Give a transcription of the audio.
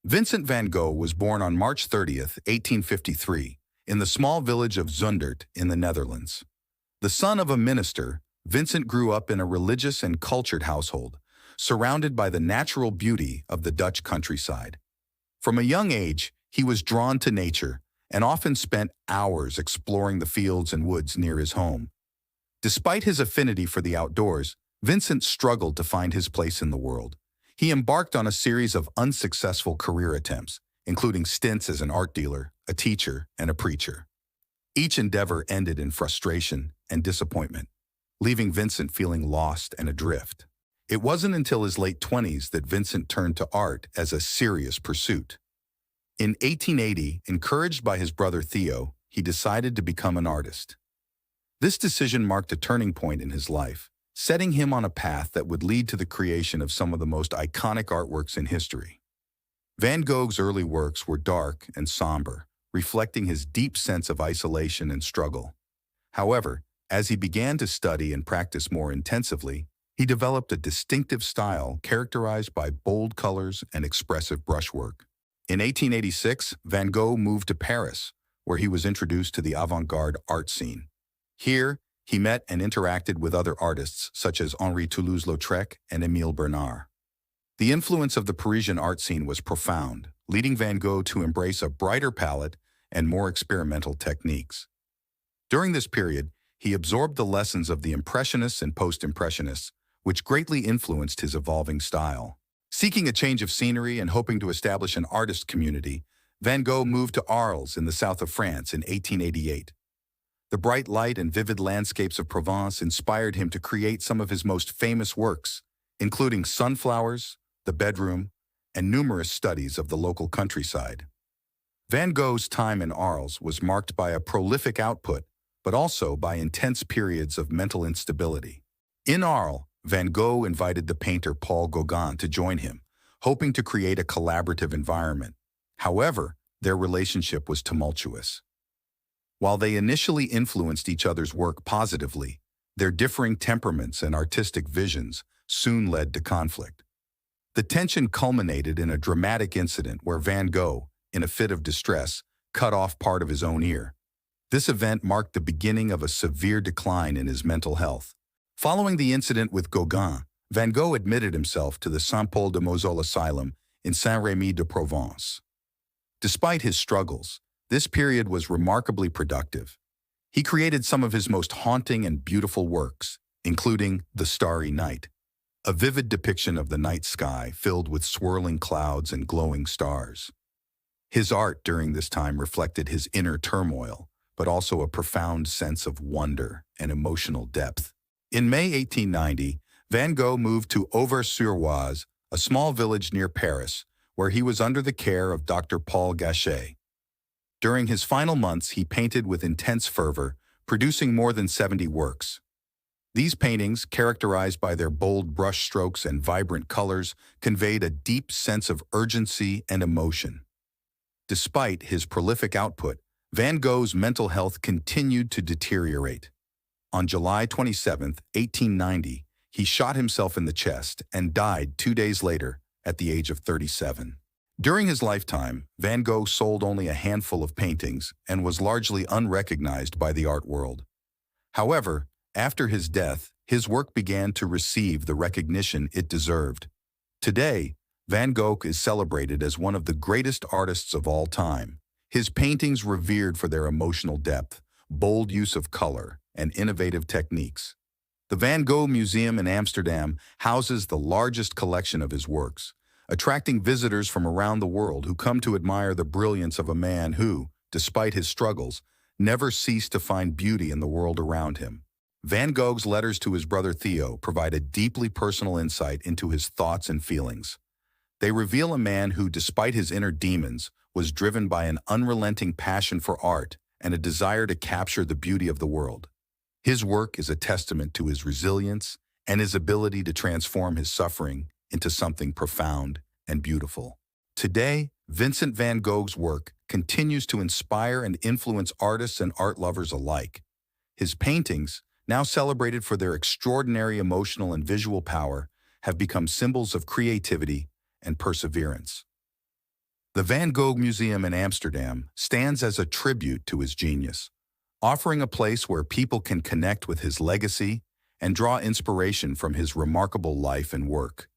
Vincent van Gogh was born on March 30th, 1853, in the small village of Zundert in the Netherlands. The son of a minister, Vincent grew up in a religious and cultured household, surrounded by the natural beauty of the Dutch countryside. From a young age, he was drawn to nature and often spent hours exploring the fields and woods near his home. Despite his affinity for the outdoors, Vincent struggled to find his place in the world. He embarked on a series of unsuccessful career attempts, including stints as an art dealer, a teacher, and a preacher. Each endeavor ended in frustration and disappointment, leaving Vincent feeling lost and adrift. It wasn't until his late 20s that Vincent turned to art as a serious pursuit. In 1880, encouraged by his brother Theo, he decided to become an artist. This decision marked a turning point in his life, setting him on a path that would lead to the creation of some of the most iconic artworks in history. Van Gogh's early works were dark and somber, reflecting his deep sense of isolation and struggle. However, as he began to study and practice more intensively, he developed a distinctive style characterized by bold colors and expressive brushwork. In 1886, Van Gogh moved to Paris, where he was introduced to the avant-garde art scene. Here, he met and interacted with other artists such as Henri Toulouse-Lautrec and Émile Bernard. The influence of the Parisian art scene was profound, leading Van Gogh to embrace a brighter palette and more experimental techniques. During this period, he absorbed the lessons of the Impressionists and Post-Impressionists, which greatly influenced his evolving style. Seeking a change of scenery and hoping to establish an artist community, Van Gogh moved to Arles in the south of France in 1888. The bright light and vivid landscapes of Provence inspired him to create some of his most famous works, including sunflowers, the bedroom, and numerous studies of the local countryside. Van Gogh's time in Arles was marked by a prolific output, but also by intense periods of mental instability. In Arles, Van Gogh invited the painter Paul Gauguin to join him, hoping to create a collaborative environment. However, their relationship was tumultuous. While they initially influenced each other's work positively, their differing temperaments and artistic visions soon led to conflict. The tension culminated in a dramatic incident where Van Gogh, in a fit of distress, cut off part of his own ear. This event marked the beginning of a severe decline in his mental health. Following the incident with Gauguin, Van Gogh admitted himself to the Saint-Paul-de-Moselle Asylum in Saint-Rémy-de-Provence. Despite his struggles, this period was remarkably productive. He created some of his most haunting and beautiful works, including The Starry Night, a vivid depiction of the night sky filled with swirling clouds and glowing stars. His art during this time reflected his inner turmoil, but also a profound sense of wonder and emotional depth. In May 1890, Van Gogh moved to Auvers-sur-Oise, a small village near Paris, where he was under the care of Dr. Paul Gachet. During his final months, he painted with intense fervor, producing more than 70 works. These paintings, characterized by their bold brush strokes and vibrant colors, conveyed a deep sense of urgency and emotion. Despite his prolific output, Van Gogh's mental health continued to deteriorate. On July 27, 1890, he shot himself in the chest and died 2 days later at the age of 37. During his lifetime, Van Gogh sold only a handful of paintings and was largely unrecognized by the art world. However, after his death, his work began to receive the recognition it deserved. Today, Van Gogh is celebrated as one of the greatest artists of all time. His paintings revered for their emotional depth, bold use of color, and innovative techniques. The Van Gogh Museum in Amsterdam houses the largest collection of his works, attracting visitors from around the world who come to admire the brilliance of a man who, despite his struggles, never ceased to find beauty in the world around him. Van Gogh's letters to his brother Theo provide a deeply personal insight into his thoughts and feelings. They reveal a man who, despite his inner demons, was driven by an unrelenting passion for art and a desire to capture the beauty of the world. His work is a testament to his resilience and his ability to transform his suffering into something profound and beautiful. Today, Vincent van Gogh's work continues to inspire and influence artists and art lovers alike. His paintings, now celebrated for their extraordinary emotional and visual power, have become symbols of creativity and perseverance. The Van Gogh Museum in Amsterdam stands as a tribute to his genius, offering a place where people can connect with his legacy and draw inspiration from his remarkable life and work.